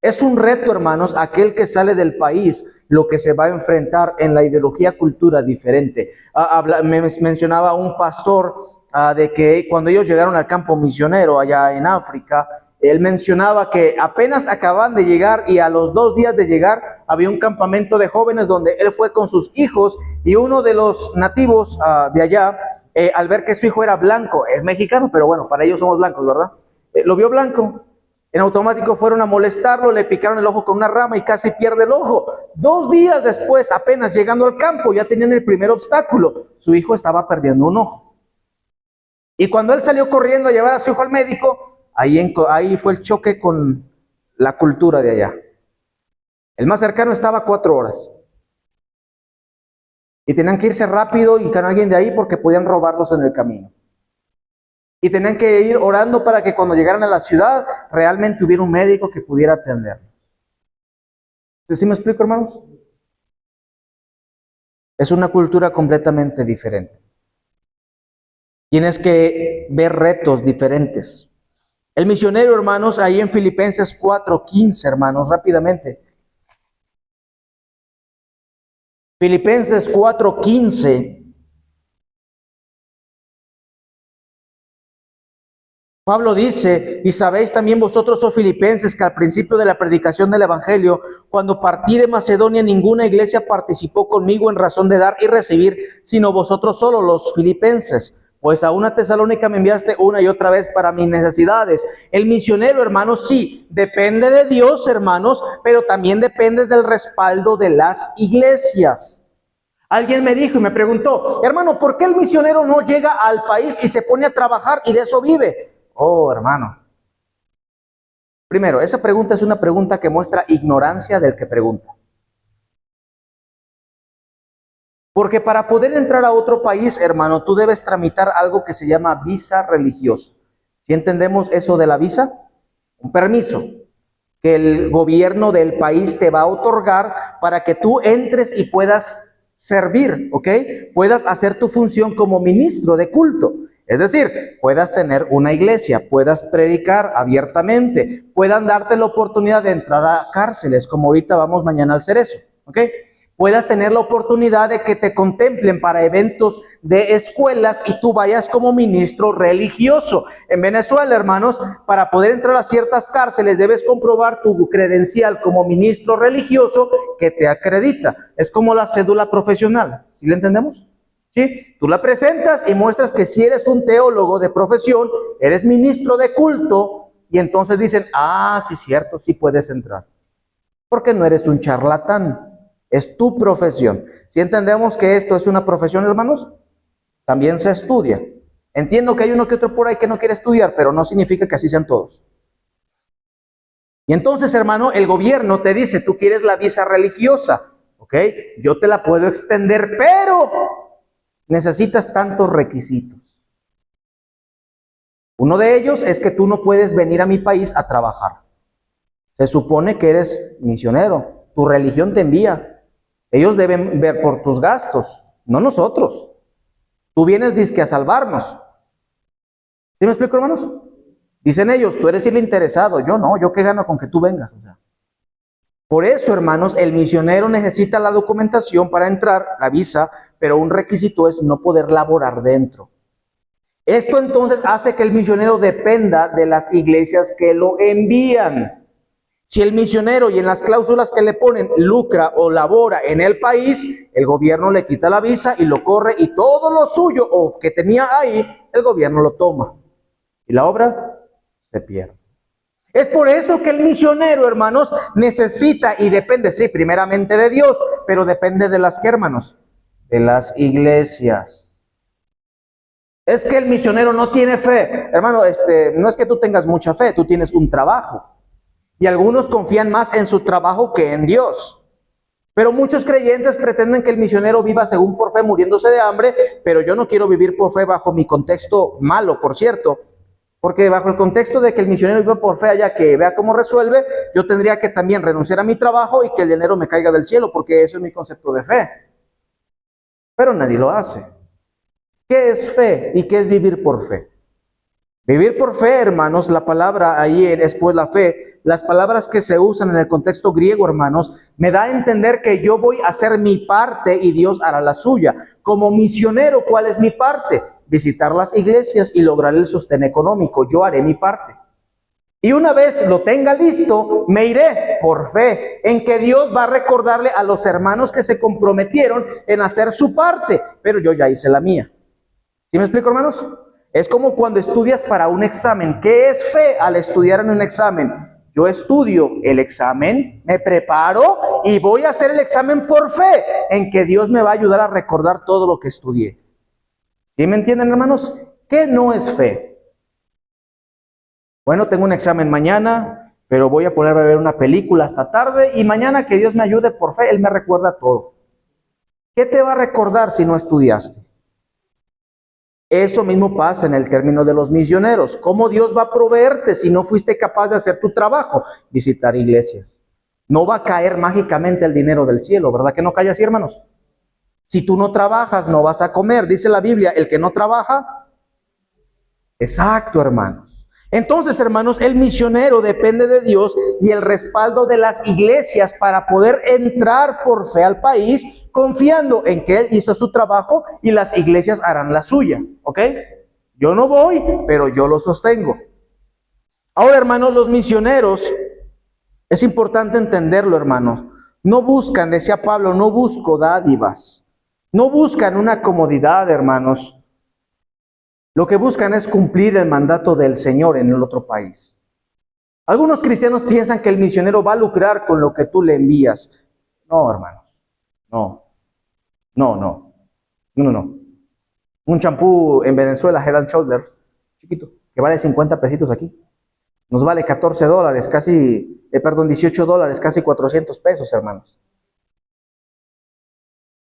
Es un reto, hermanos, aquel que sale del país, lo que se va a enfrentar en la ideología cultura diferente. Me mencionaba un pastor de que cuando ellos llegaron al campo misionero allá en África, él mencionaba que apenas acaban de llegar y a los 2 días de llegar había un campamento de jóvenes donde él fue con sus hijos y uno de los nativos de allá, al ver que su hijo era blanco, es mexicano, pero bueno, para ellos somos blancos, ¿verdad? Lo vio blanco. En automático fueron a molestarlo, le picaron el ojo con una rama y casi pierde el ojo. 2 días después, apenas llegando al campo, ya tenían el primer obstáculo. Su hijo estaba perdiendo un ojo. Y cuando él salió corriendo a llevar a su hijo al médico, ahí fue el choque con la cultura de allá. El más cercano estaba a 4 horas. Y tenían que irse rápido y con alguien de ahí porque podían robarlos en el camino. Y tenían que ir orando para que cuando llegaran a la ciudad realmente hubiera un médico que pudiera atenderlos. ¿Sí me explico, hermanos? Es una cultura completamente diferente. Tienes que ver retos diferentes. El misionero, hermanos, ahí en Filipenses 4:15, hermanos, rápidamente. Filipenses 4:15. Pablo dice, y sabéis también vosotros, oh filipenses, que al principio de la predicación del Evangelio, cuando partí de Macedonia, ninguna iglesia participó conmigo en razón de dar y recibir, sino vosotros solo, los filipenses. Pues a una Tesalónica me enviaste una y otra vez para mis necesidades. El misionero, hermanos, sí, depende de Dios, hermanos, pero también depende del respaldo de las iglesias. Alguien me dijo y me preguntó, hermano, ¿por qué el misionero no llega al país y se pone a trabajar y de eso vive? Oh, hermano. Primero, esa pregunta es una pregunta que muestra ignorancia del que pregunta. Porque para poder entrar a otro país, hermano, tú debes tramitar algo que se llama visa religiosa. ¿Sí entendemos eso de la visa? Un permiso que el gobierno del país te va a otorgar para que tú entres y puedas servir, ¿ok? Puedas hacer tu función como ministro de culto. Es decir, puedas tener una iglesia, puedas predicar abiertamente, puedan darte la oportunidad de entrar a cárceles, como ahorita vamos mañana al Cerezo, ¿ok? Puedas tener la oportunidad de que te contemplen para eventos de escuelas y tú vayas como ministro religioso. En Venezuela, hermanos, para poder entrar a ciertas cárceles debes comprobar tu credencial como ministro religioso que te acredita. Es como la cédula profesional, ¿sí le entendemos? ¿Sí? Tú la presentas y muestras que si eres un teólogo de profesión, eres ministro de culto, y entonces dicen, ah, sí, cierto, sí puedes entrar. Porque no eres un charlatán, es tu profesión. Si entendemos que esto es una profesión, hermanos, también se estudia. Entiendo que hay uno que otro por ahí que no quiere estudiar, pero no significa que así sean todos. Y entonces, hermano, el gobierno te dice, tú quieres la visa religiosa, ¿ok? Yo te la puedo extender, pero necesitas tantos requisitos. Uno de ellos es que tú no puedes venir a mi país a trabajar. Se supone que eres misionero, tu religión te envía. Ellos deben ver por tus gastos, no nosotros. Tú vienes dizque a salvarnos. ¿Sí me explico, hermanos? Dicen ellos, tú eres el interesado, yo no, yo qué gano con que tú vengas, o sea. Por eso, hermanos, el misionero necesita la documentación para entrar, la visa, pero un requisito es no poder laborar dentro. Esto entonces hace que el misionero dependa de las iglesias que lo envían. Si el misionero y en las cláusulas que le ponen lucra o labora en el país, el gobierno le quita la visa y lo corre y todo lo suyo o que tenía ahí, el gobierno lo toma. Y la obra se pierde. Es por eso que el misionero, hermanos, necesita y depende, sí, primeramente de Dios, pero depende de las que, hermanos, de las iglesias. Es que el misionero no tiene fe. Hermano, no es que tú tengas mucha fe, tú tienes un trabajo. Y algunos confían más en su trabajo que en Dios. Pero muchos creyentes pretenden que el misionero viva según por fe, muriéndose de hambre, pero yo no quiero vivir por fe bajo mi contexto malo, por cierto. Porque bajo el contexto de que el misionero vive por fe allá, que vea cómo resuelve, yo tendría que también renunciar a mi trabajo y que el dinero me caiga del cielo, porque eso es mi concepto de fe. Pero nadie lo hace. ¿Qué es fe y qué es vivir por fe? Vivir por fe, hermanos, la palabra ahí es pues la fe. Las palabras que se usan en el contexto griego, hermanos, me da a entender que yo voy a hacer mi parte y Dios hará la suya. Como misionero, ¿cuál es mi parte? Visitar las iglesias y lograr el sostén económico. Yo haré mi parte. Y una vez lo tenga listo, me iré por fe, en que Dios va a recordarle a los hermanos que se comprometieron en hacer su parte, pero yo ya hice la mía. ¿Sí me explico, hermanos? Es como cuando estudias para un examen. ¿Qué es fe al estudiar en un examen? Yo estudio el examen, me preparo y voy a hacer el examen por fe, en que Dios me va a ayudar a recordar todo lo que estudié. ¿Sí me entienden, hermanos? ¿Qué no es fe? Bueno, tengo un examen mañana, pero voy a ponerme a ver una película hasta tarde y mañana que Dios me ayude por fe, Él me recuerda todo. ¿Qué te va a recordar si no estudiaste? Eso mismo pasa en el término de los misioneros. ¿Cómo Dios va a proveerte si no fuiste capaz de hacer tu trabajo? Visitar iglesias. No va a caer mágicamente el dinero del cielo, ¿verdad que no cae así, hermanos? Si tú no trabajas, no vas a comer. Dice la Biblia, el que no trabaja, Exacto, hermanos. Entonces, hermanos, el misionero depende de Dios y el respaldo de las iglesias para poder entrar por fe al país, confiando en que Él hizo su trabajo y las iglesias harán la suya. ¿Ok? Yo no voy, pero yo lo sostengo. Ahora, hermanos, los misioneros, es importante entenderlo, hermanos, no buscan, decía Pablo, no busco dádivas, no buscan una comodidad, hermanos. Lo que buscan es cumplir el mandato del Señor en el otro país. Algunos cristianos piensan que el misionero va a lucrar con lo que tú le envías. No, hermanos, no. Un champú en Venezuela, Head and Shoulders, chiquito, que vale 50 pesitos aquí. Nos vale $14, casi, $18, casi 400 pesos, hermanos.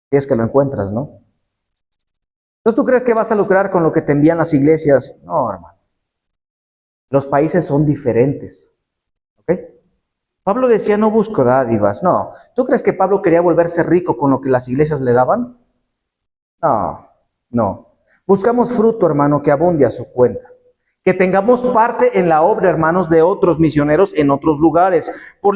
Si es que lo encuentras, ¿no? Entonces, ¿tú crees que vas a lucrar con lo que te envían las iglesias? No, hermano. Los países son diferentes. ¿Ok? Pablo decía, no busco dádivas. No. ¿Tú crees que Pablo quería volverse rico con lo que las iglesias le daban? No. Buscamos fruto, hermano, que abunde a su cuenta. Que tengamos parte en la obra, hermanos, de otros misioneros en otros lugares. Por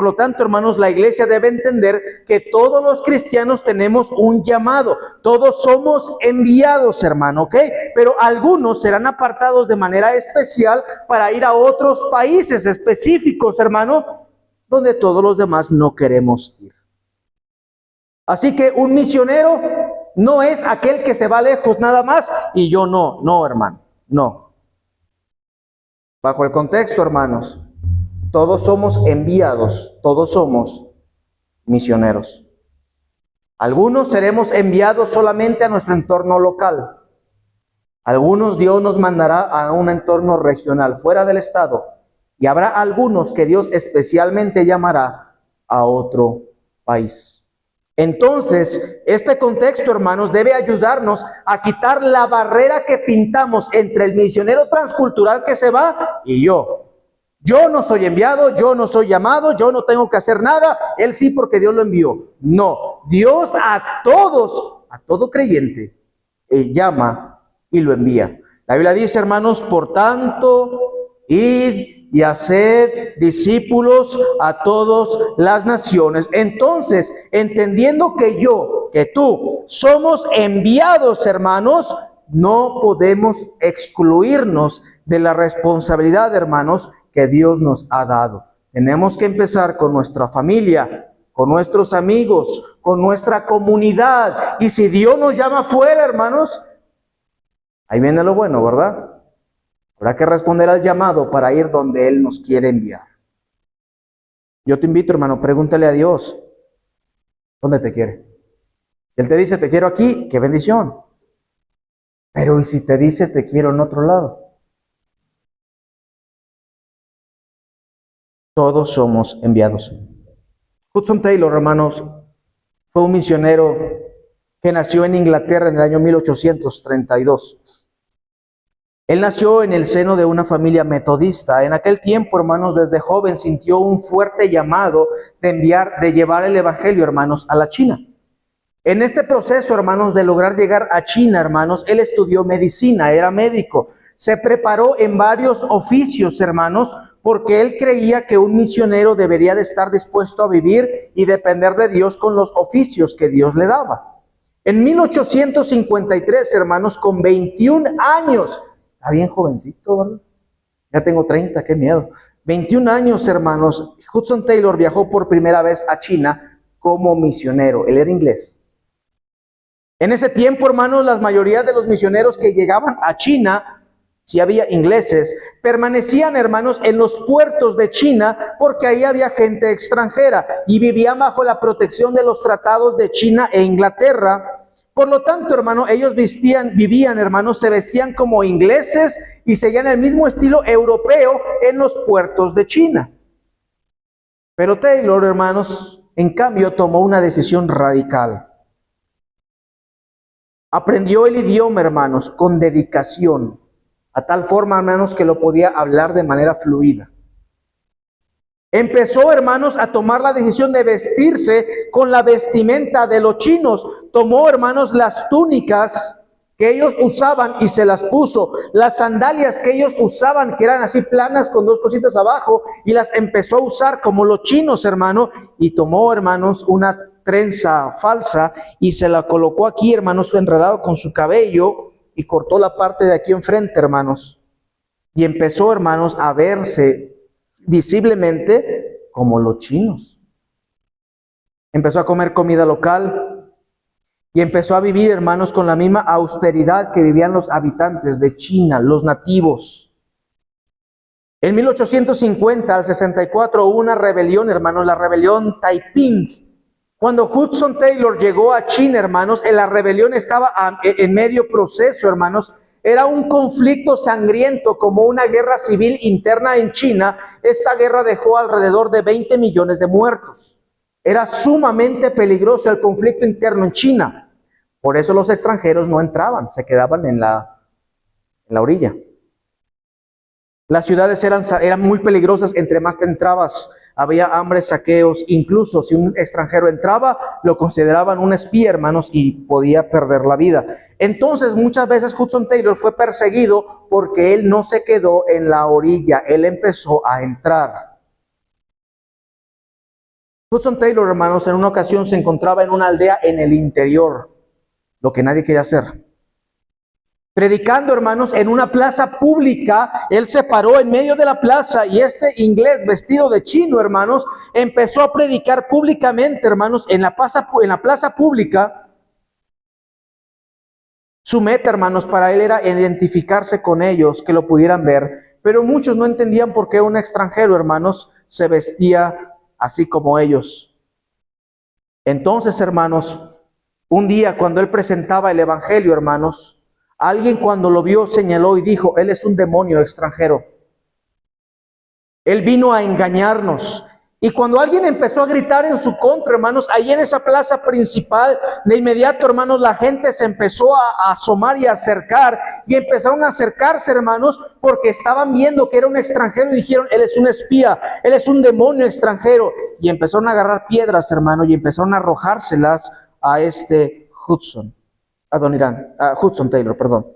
lo tanto, hermanos, la iglesia debe entender que todos los cristianos tenemos un llamado. Todos somos enviados, hermano, ¿ok? Pero algunos serán apartados de manera especial para ir a otros países específicos, hermano, donde todos los demás no queremos ir. Así que un misionero no es aquel que se va lejos nada más y yo no, hermano, no. Bajo el contexto, hermanos, todos somos enviados, todos somos misioneros. Algunos seremos enviados solamente a nuestro entorno local. Algunos Dios nos mandará a un entorno regional, fuera del estado. Y habrá algunos que Dios especialmente llamará a otro país. Entonces, este contexto, hermanos, debe ayudarnos a quitar la barrera que pintamos entre el misionero transcultural que se va y yo. Yo no soy enviado, yo no soy llamado, yo no tengo que hacer nada, él sí porque Dios lo envió. No, Dios a todo creyente, llama y lo envía. La Biblia dice, hermanos, por tanto, id y haced discípulos a todas las naciones. Entonces, entendiendo que tú, somos enviados, hermanos, no podemos excluirnos de la responsabilidad, hermanos, que Dios nos ha dado. Tenemos que empezar con nuestra familia, con nuestros amigos, con nuestra comunidad. Y si Dios nos llama fuera, hermanos, ahí viene lo bueno, ¿verdad? Habrá que responder al llamado para ir donde Él nos quiere enviar. Yo te invito, hermano, pregúntale a Dios, ¿dónde te quiere? Él te dice, te quiero aquí, qué bendición. Pero ¿y si te dice, te quiero en otro lado? Todos somos enviados. Hudson Taylor, hermanos, fue un misionero que nació en Inglaterra en el año 1832. Él nació en el seno de una familia metodista. En aquel tiempo, hermanos, desde joven sintió un fuerte llamado de llevar el evangelio, hermanos, a la China. En este proceso, hermanos, de lograr llegar a China, hermanos, él estudió medicina, era médico. Se preparó en varios oficios, hermanos, porque él creía que un misionero debería de estar dispuesto a vivir y depender de Dios con los oficios que Dios le daba. En 1853, hermanos, con 21 años, está bien jovencito, ¿verdad? Ya tengo 30, qué miedo. 21 años, hermanos, Hudson Taylor viajó por primera vez a China como misionero. Él era inglés. En ese tiempo, hermanos, la mayoría de los misioneros que llegaban a China, si había ingleses, permanecían, hermanos, en los puertos de China porque ahí había gente extranjera y vivían bajo la protección de los tratados de China e Inglaterra. Por lo tanto, hermano, ellos vivían, hermanos, se vestían como ingleses y seguían el mismo estilo europeo en los puertos de China. Pero Taylor, hermanos, en cambio tomó una decisión radical. Aprendió el idioma, hermanos, con dedicación, a tal forma, hermanos, que lo podía hablar de manera fluida. Empezó, hermanos, a tomar la decisión de vestirse con la vestimenta de los chinos. Tomó, hermanos, las túnicas que ellos usaban y se las puso. Las sandalias que ellos usaban, que eran así planas con dos cositas abajo, y las empezó a usar como los chinos, hermano, y tomó, hermanos, una trenza falsa y se la colocó aquí, hermanos, enredado con su cabello, y cortó la parte de aquí enfrente, hermanos, y empezó, hermanos, a verse visiblemente como los chinos. Empezó a comer comida local y empezó a vivir, hermanos, con la misma austeridad que vivían los habitantes de China, los nativos. En 1850 al 64 hubo una rebelión, hermanos, la rebelión Taiping. Cuando Hudson Taylor llegó a China, hermanos, la rebelión estaba en medio proceso, hermanos. Era un conflicto sangriento, como una guerra civil interna en China. Esta guerra dejó alrededor de 20 millones de muertos. Era sumamente peligroso el conflicto interno en China. Por eso los extranjeros no entraban, se quedaban en la orilla. Las ciudades eran muy peligrosas, entre más te entrabas, había hambre, saqueos. Incluso si un extranjero entraba, lo consideraban un espía, hermanos, y podía perder la vida. Entonces, muchas veces Hudson Taylor fue perseguido porque él no se quedó en la orilla, él empezó a entrar. Hudson Taylor, hermanos, en una ocasión se encontraba en una aldea en el interior, lo que nadie quería hacer. Predicando, hermanos, en una plaza pública, él se paró en medio de la plaza y este inglés vestido de chino, hermanos, empezó a predicar públicamente, hermanos, en la plaza pública. Su meta, hermanos, para él era identificarse con ellos, que lo pudieran ver, pero muchos no entendían por qué un extranjero, hermanos, se vestía así como ellos. Entonces, hermanos, un día cuando él presentaba el evangelio, hermanos, alguien cuando lo vio señaló y dijo: él es un demonio extranjero. Él vino a engañarnos. Y cuando alguien empezó a gritar en su contra, hermanos, ahí en esa plaza principal, de inmediato, hermanos, la gente se empezó a asomar y a acercar. Y empezaron a acercarse, hermanos, porque estaban viendo que era un extranjero y dijeron: él es un espía, él es un demonio extranjero. Y empezaron a agarrar piedras, hermanos, y empezaron a arrojárselas a Hudson Taylor, perdón.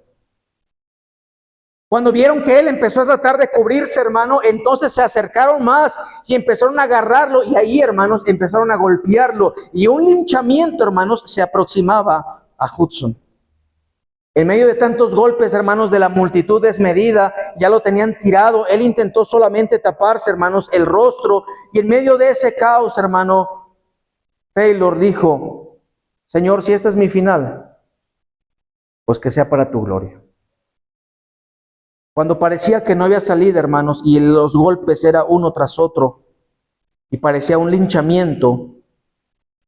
Cuando vieron que él empezó a tratar de cubrirse, hermano, entonces se acercaron más y empezaron a agarrarlo, y ahí, hermanos, empezaron a golpearlo, y un linchamiento, hermanos, se aproximaba a Hudson. En medio de tantos golpes, hermanos, de la multitud desmedida, ya lo tenían tirado. Él intentó solamente taparse, hermanos, el rostro, y en medio de ese caos, hermano, Taylor dijo: Señor, si este es mi final, pues que sea para tu gloria. Cuando parecía que no había salida, hermanos, y los golpes era uno tras otro, y parecía un linchamiento,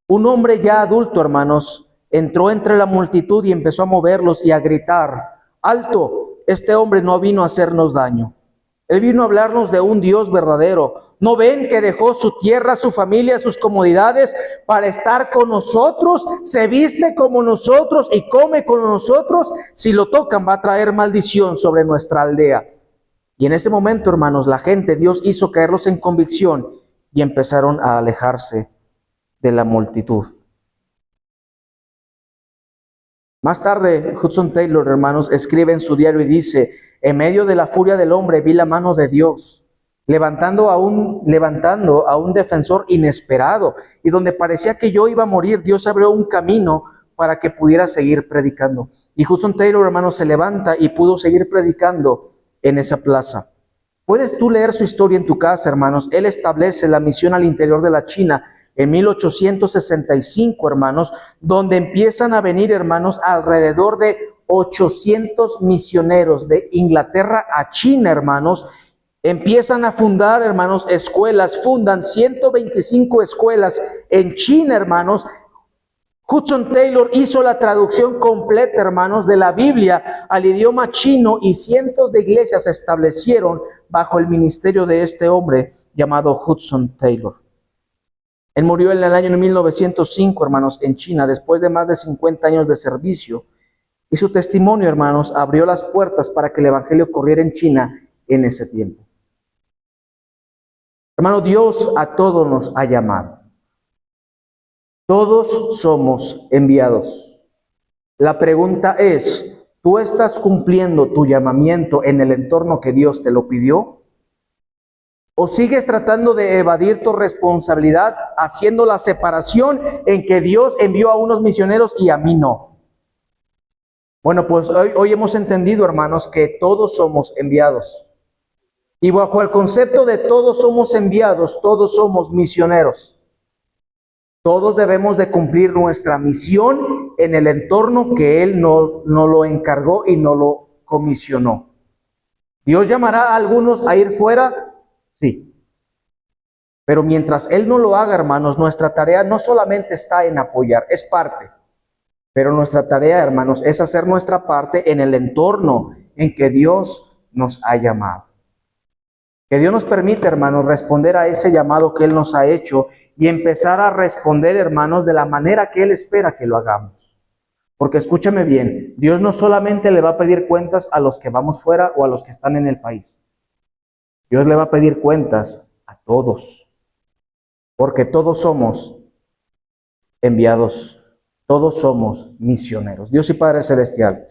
un hombre ya adulto, hermanos, entró entre la multitud y empezó a moverlos y a gritar: ¡alto! Este hombre no vino a hacernos daño. Él vino a hablarnos de un Dios verdadero. ¿No ven que dejó su tierra, su familia, sus comodidades para estar con nosotros? Se viste como nosotros y come con nosotros. Si lo tocan, va a traer maldición sobre nuestra aldea. Y en ese momento, hermanos, la gente, Dios hizo caerlos en convicción y empezaron a alejarse de la multitud. Más tarde, Hudson Taylor, hermanos, escribe en su diario y dice: en medio de la furia del hombre vi la mano de Dios, levantando a un defensor inesperado, y donde parecía que yo iba a morir, Dios abrió un camino para que pudiera seguir predicando. Y Hudson Taylor, hermanos, se levanta y pudo seguir predicando en esa plaza. Puedes tú leer su historia en tu casa, hermanos. Él establece la misión al interior de la China en 1865, hermanos, donde empiezan a venir, hermanos, alrededor de 800 misioneros de Inglaterra a China, hermanos. Empiezan a fundar, hermanos, escuelas, fundan 125 escuelas en China, hermanos. Hudson Taylor hizo la traducción completa, hermanos, de la Biblia al idioma chino, y cientos de iglesias se establecieron bajo el ministerio de este hombre llamado Hudson Taylor. Él murió en el año 1905, hermanos, en China, después de más de 50 años de servicio. Y su testimonio, hermanos, abrió las puertas para que el evangelio corriera en China en ese tiempo. Hermano, Dios a todos nos ha llamado. Todos somos enviados. La pregunta es: ¿Tú estás cumpliendo tu llamamiento en el entorno que Dios te lo pidió? ¿O sigues tratando de evadir tu responsabilidad haciendo la separación en que Dios envió a unos misioneros y a mí no? Bueno, pues hoy hemos entendido, hermanos, que todos somos enviados. Y bajo el concepto de todos somos enviados, todos somos misioneros. Todos debemos de cumplir nuestra misión en el entorno que Él nos lo encargó y nos lo comisionó. ¿Dios llamará a algunos a ir fuera? Sí. Pero mientras Él no lo haga, hermanos, nuestra tarea no solamente está en apoyar, es parte. Pero nuestra tarea, hermanos, es hacer nuestra parte en el entorno en que Dios nos ha llamado. Que Dios nos permita, hermanos, responder a ese llamado que Él nos ha hecho y empezar a responder, hermanos, de la manera que Él espera que lo hagamos. Porque escúchame bien, Dios no solamente le va a pedir cuentas a los que vamos fuera o a los que están en el país. Dios le va a pedir cuentas a todos. Porque todos somos enviados, todos somos misioneros. Dios y Padre Celestial,